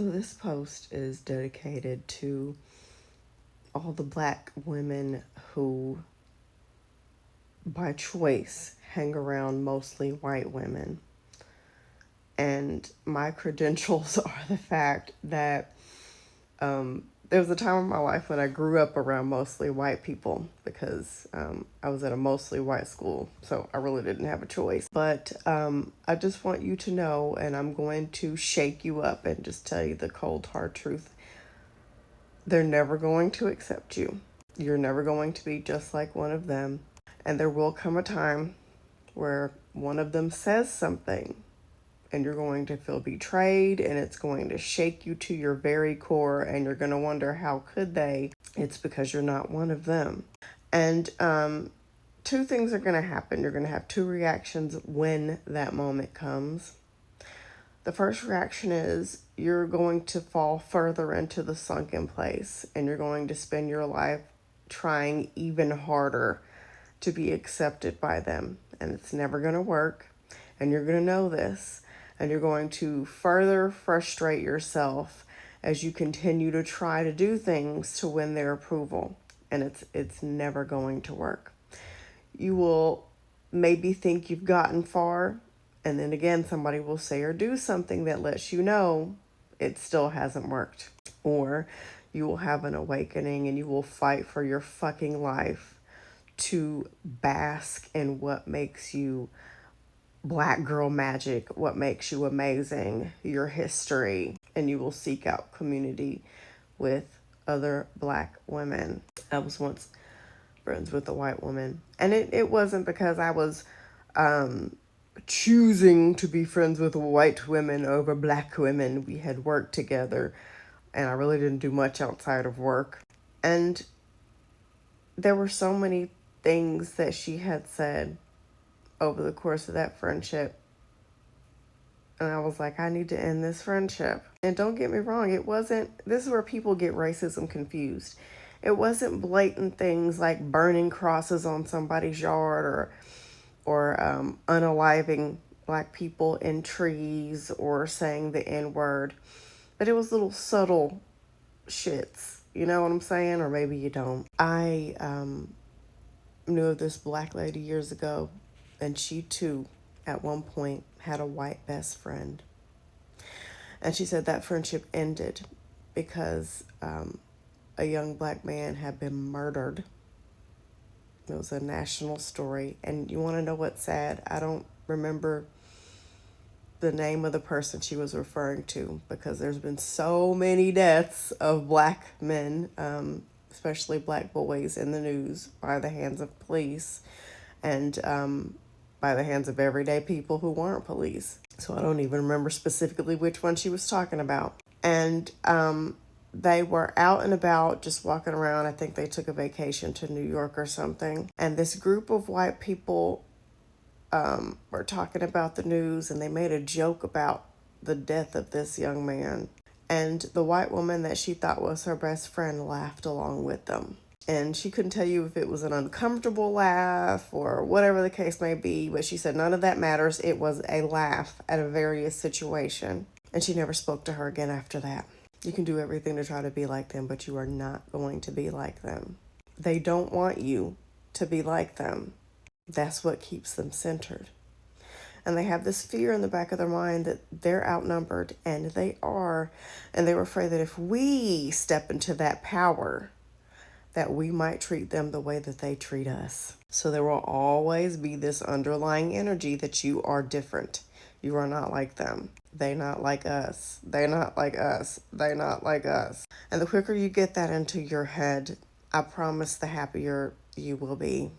So this post is dedicated to all the black women who, by choice, hang around mostly white women. And my credentials are the fact that there was a time in my life when I grew up around mostly white people because I was at a mostly white school, so I really didn't have a choice. But I just want you to know, and I'm going to shake you up and just tell you the cold hard truth. They're never going to accept you. You're never going to be just like one of them. And there will come a time where one of them says something and you're going to feel betrayed and it's going to shake you to your very core and you're going to wonder, how could they? It's because you're not one of them. And two things are going to happen. You're going to have two reactions when that moment comes. The first reaction is you're going to fall further into the sunken place and you're going to spend your life trying even harder to be accepted by them. And it's never going to work. And you're going to know this. And you're going to further frustrate yourself as you continue to try to do things to win their approval. And it's never going to work. You will maybe think you've gotten far, and then again, somebody will say or do something that lets you know it still hasn't worked. Or you will have an awakening and you will fight for your fucking life to bask in what makes you black girl magic, what makes you amazing, your history, and you will seek out community with other black women. I was once friends with a white woman, and it wasn't because I was choosing to be friends with white women over black women. We had worked together, and I really didn't do much outside of work. And there were so many things that she had said over the course of that friendship. And I was like, I need to end this friendship. And don't get me wrong, this is where people get racism confused. It wasn't blatant things like burning crosses on somebody's yard or unaliving black people in trees or saying the N-word. But it was little subtle shits. You know what I'm saying? Or maybe you don't. I knew of this black lady years ago, and she too, at one point, had a white best friend. And she said that friendship ended because a young black man had been murdered. It was a national story. And you want to know what's sad? I don't remember the name of the person she was referring to because there's been so many deaths of black men, especially black boys, in the news by the hands of police and by the hands of everyday people who weren't police. So I don't even remember specifically which one she was talking about. And they were out and about just walking around. I think they took a vacation to New York or something. And this group of white people were talking about the news, and they made a joke about the death of this young man. And the white woman that she thought was her best friend laughed along with them. And she couldn't tell you if it was an uncomfortable laugh or whatever the case may be, but she said none of that matters. It was a laugh at a various situation. And she never spoke to her again after that. You can do everything to try to be like them, but you are not going to be like them. They don't want you to be like them. That's what keeps them centered. And they have this fear in the back of their mind that they're outnumbered, and they are. And they're afraid that if we step into that power, that we might treat them the way that they treat us. So there will always be this underlying energy that you are different. You are not like them. They not like us. They not like us. They not like us. And the quicker you get that into your head, I promise the happier you will be.